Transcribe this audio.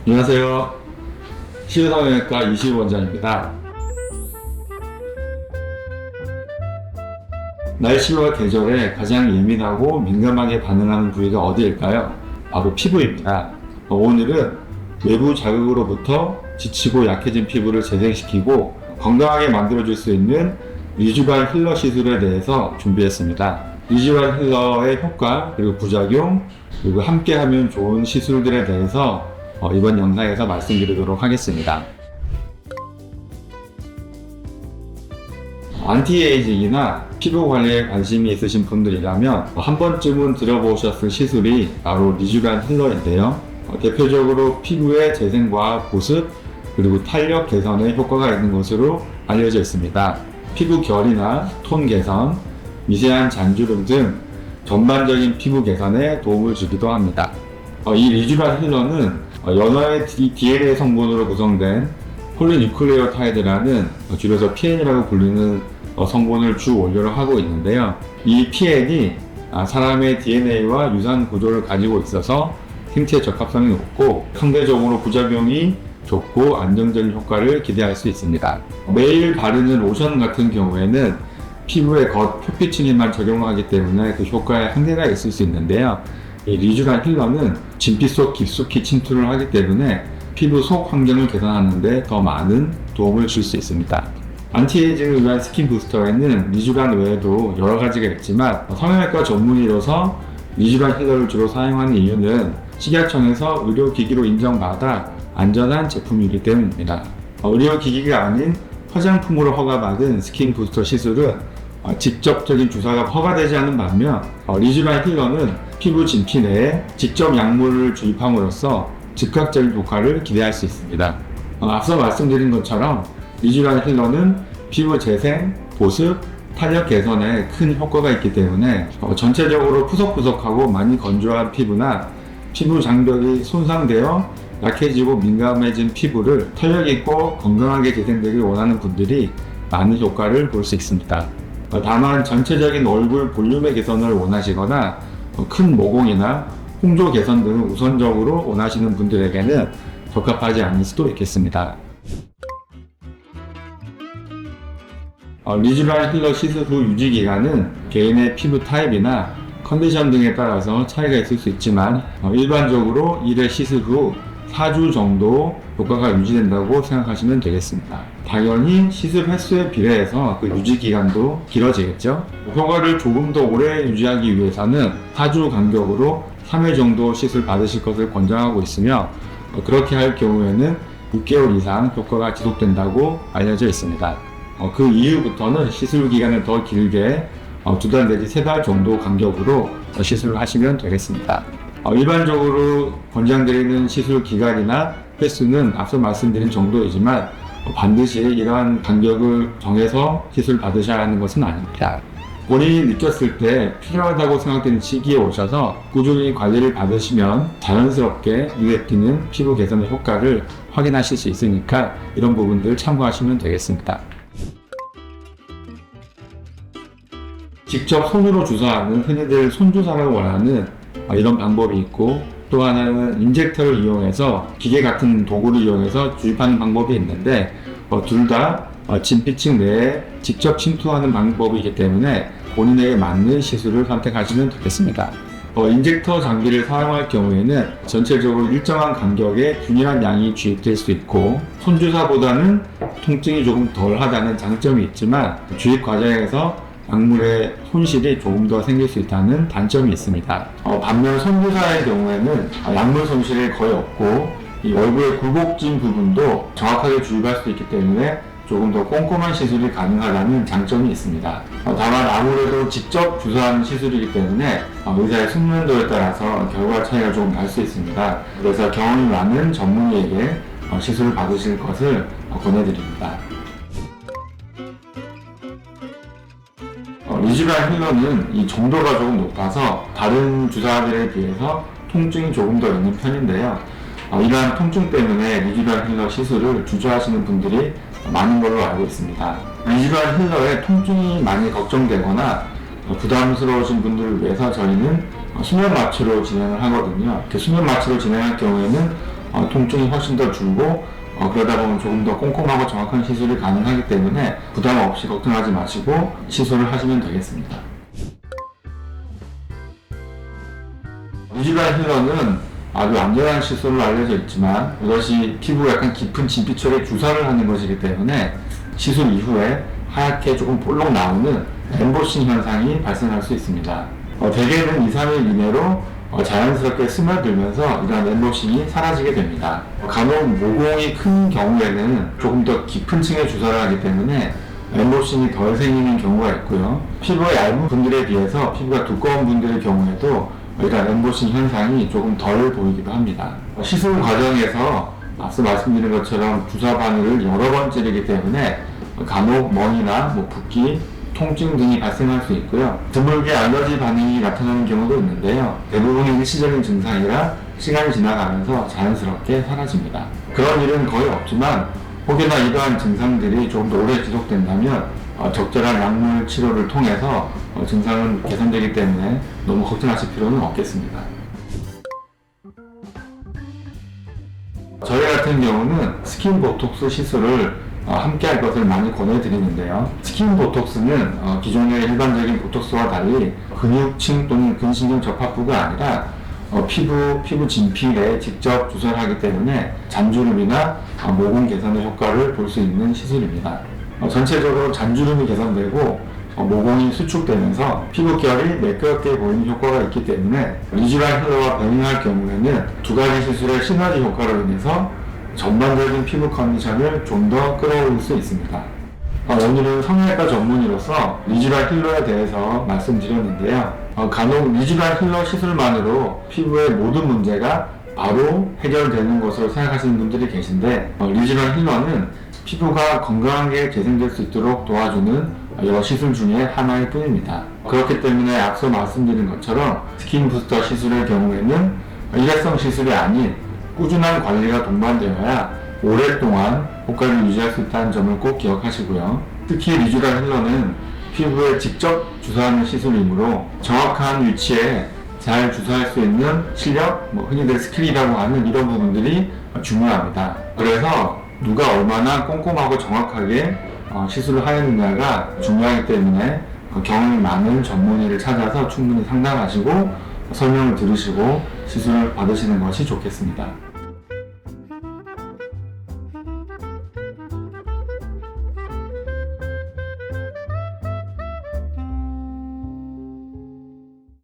안녕하세요. 치유성형외과 이시우 원장입니다. 날씨와 계절에 가장 예민하고 민감하게 반응하는 부위가 어디일까요? 바로 피부입니다. 오늘은 외부 자극으로부터 지치고 약해진 피부를 재생시키고 건강하게 만들어줄 수 있는 리쥬란 힐러 시술에 대해서 준비했습니다. 리쥬란 힐러의 효과, 그리고 부작용, 그리고 함께하면 좋은 시술들에 대해서 이번 영상에서 말씀드리도록 하겠습니다. 안티에이징이나 피부 관리에 관심이 있으신 분들이라면 한 번쯤은 들어보셨을 시술이 바로 리쥬란 힐러인데요. 대표적으로 피부의 재생과 보습, 그리고 탄력 개선에 효과가 있는 것으로 알려져 있습니다. 피부 결이나 톤 개선, 미세한 잔주름 등 전반적인 피부 개선에 도움을 주기도 합니다. 이 리쥬란 힐러는 연어의 DNA 성분으로 구성된 폴리뉴클레오타이드라는 줄여서 PN이라고 불리는 성분을 주 원료로 하고 있는데요. 이 PN이 사람의 DNA와 유사한 구조를 가지고 있어서 생체 적합성이 높고 상대적으로 부작용이 적고 안정적인 효과를 기대할 수 있습니다. 매일 바르는 로션 같은 경우에는 피부의 겉 표피층에만 적용하기 때문에 그 효과에 한계가 있을 수 있는데요. 이 리쥬란 힐러는 진피 속 깊숙이 침투를 하기 때문에 피부 속 환경을 개선하는 데 더 많은 도움을 줄 수 있습니다. 안티에이징을 위한 스킨 부스터에는 리쥬란 외에도 여러 가지가 있지만 성형외과 전문의로서 리쥬란 힐러를 주로 사용하는 이유는 식약청에서 의료기기로 인정받아 안전한 제품이기 때문입니다. 의료기기가 아닌 화장품으로 허가받은 스킨 부스터 시술은 직접적인 주사가 허가되지 않은 반면 리쥬란 힐러는 피부 진피 내에 직접 약물을 주입함으로써 즉각적인 효과를 기대할 수 있습니다. 앞서 말씀드린 것처럼 리쥬란 힐러는 피부 재생, 보습, 탄력 개선에 큰 효과가 있기 때문에 전체적으로 푸석푸석하고 많이 건조한 피부나 피부 장벽이 손상되어 약해지고 민감해진 피부를 탄력 있고 건강하게 재생되길 원하는 분들이 많은 효과를 볼 수 있습니다. 다만 전체적인 얼굴 볼륨의 개선을 원하시거나 큰 모공이나 홍조 개선 등을 우선적으로 원하시는 분들에게는 적합하지 않을 수도 있겠습니다. 리쥬란 힐러 시술 후 유지 기간은 개인의 피부 타입이나 컨디션 등에 따라서 차이가 있을 수 있지만 일반적으로 1회 시술 후 4주 정도 효과가 유지된다고 생각하시면 되겠습니다. 당연히 시술 횟수에 비례해서 그 유지 기간도 길어지겠죠. 효과를 조금 더 오래 유지하기 위해서는 4주 간격으로 3회 정도 시술 받으실 것을 권장하고 있으며 그렇게 할 경우에는 6개월 이상 효과가 지속된다고 알려져 있습니다. 그 이후부터는 시술 기간을 더 길게 2달 내지 3달 정도 간격으로 시술을 하시면 되겠습니다. 일반적으로 권장드리는 시술 기간이나 횟수는 앞서 말씀드린 정도이지만 반드시 이러한 간격을 정해서 시술 받으셔야 하는 것은 아닙니다. 본인이 느꼈을 때 필요하다고 생각되는 시기에 오셔서 꾸준히 관리를 받으시면 자연스럽게 눈에 띄는 피부 개선의 효과를 확인하실 수 있으니까 이런 부분들 참고하시면 되겠습니다. 직접 손으로 주사하는 흔히들 손주사를 원하는 이런 방법이 있고 또 하나는 인젝터를 이용해서 기계 같은 도구를 이용해서 주입하는 방법이 있는데 둘 다 진피층 내에 직접 침투하는 방법이기 때문에 본인에게 맞는 시술을 선택하시면 되겠습니다. 인젝터 장비를 사용할 경우에는 전체적으로 일정한 간격에 균일한 양이 주입될 수 있고 손주사보다는 통증이 조금 덜 하다는 장점이 있지만 주입 과정에서 약물의 손실이 조금 더 생길 수 있다는 단점이 있습니다. 반면 손주사의 경우에는 약물 손실이 거의 없고 이 얼굴의 굴곡진 부분도 정확하게 주입할 수 있기 때문에 조금 더 꼼꼼한 시술이 가능하다는 장점이 있습니다. 다만 아무래도 직접 주사하는 시술이기 때문에 의사의 숙련도에 따라서 결과 차이가 조금 날 수 있습니다. 그래서 경험이 많은 전문의에게 시술을 받으실 것을 권해드립니다. 리쥬란 힐러는 이 정도가 조금 높아서 다른 주사들에 비해서 통증이 조금 더 있는 편인데요. 이러한 통증 때문에 리쥬란 힐러 시술을 주저하시는 분들이 많은 걸로 알고 있습니다. 리쥬란 힐러에 통증이 많이 걱정되거나 부담스러우신 분들을 위해서 저희는 수면 마취로 진행을 하거든요. 수면 마취로 진행할 경우에는 통증이 훨씬 더 줄고 그러다 보면 조금 더 꼼꼼하고 정확한 시술이 가능하기 때문에 부담 없이 걱정하지 마시고 시술을 하시면 되겠습니다. 리쥬란 힐러는 아주 안전한 시술로 알려져 있지만 이것이 피부에 약간 깊은 진피처리에 주사를 하는 것이기 때문에 시술 이후에 하얗게 조금 볼록 나오는 엠보싱 현상이 발생할 수 있습니다. 대개는 2-3일 이내로 자연스럽게 스며들면서 이러한 엠보싱이 사라지게 됩니다. 간혹 모공이 큰 경우에는 조금 더 깊은 층에 주사를 하기 때문에 엠보싱이 덜 생기는 경우가 있고요. 피부가 얇은 분들에 비해서 피부가 두꺼운 분들의 경우에도 이러한 엠보싱 현상이 조금 덜 보이기도 합니다. 시술 과정에서 앞서 말씀드린 것처럼 주사 바늘을 여러 번 찌르기 때문에 간혹 멍이나 붓기, 통증 등이 발생할 수 있고요. 드물게 알러지 반응이 나타나는 경우도 있는데요. 대부분이 일시적인 증상이라 시간이 지나가면서 자연스럽게 사라집니다. 그런 일은 거의 없지만 혹여나 이러한 증상들이 조금 더 오래 지속된다면 적절한 약물 치료를 통해서 증상은 개선되기 때문에 너무 걱정하실 필요는 없겠습니다. 저희 같은 경우는 스킨 보톡스 시술을 함께 할 것을 많이 권해드리는데요. 스킨 보톡스는 기존의 일반적인 보톡스와 달리 근육층 또는 근신경 접합부가 아니라 피부 진피에 직접 주사를 하기 때문에 잔주름이나 모공 개선의 효과를 볼 수 있는 시술입니다. 전체적으로 잔주름이 개선되고 모공이 수축되면서 피부결이 매끄럽게 보이는 효과가 있기 때문에 리쥬란 힐러와 병행할 경우에는 두 가지 시술의 시너지 효과로 인해서 전반적인 피부 컨디션을 좀 더 끌어올릴 수 있습니다. 오늘은 성형외과 전문의로서 리쥬란 힐러에 대해서 말씀드렸는데요. 간혹 리쥬란 힐러 시술만으로 피부의 모든 문제가 바로 해결되는 것으로 생각하시는 분들이 계신데 리쥬란 힐러는 피부가 건강하게 재생될 수 있도록 도와주는 여러 시술 중에 하나일 뿐입니다. 그렇기 때문에 앞서 말씀드린 것처럼 스킨 부스터 시술의 경우에는 일회성 시술이 아닌 꾸준한 관리가 동반되어야 오랫동안 효과를 유지할 수 있다는 점을 꼭 기억하시고요. 특히 리쥬란 힐러는 피부에 직접 주사하는 시술이므로 정확한 위치에 잘 주사할 수 있는 실력, 흔히들 스킬이라고 하는 이런 부분들이 중요합니다. 그래서 누가 얼마나 꼼꼼하고 정확하게 시술을 하였느냐가 중요하기 때문에 경험이 많은 전문의를 찾아서 충분히 상담하시고 설명을 들으시고 시술을 받으시는 것이 좋겠습니다.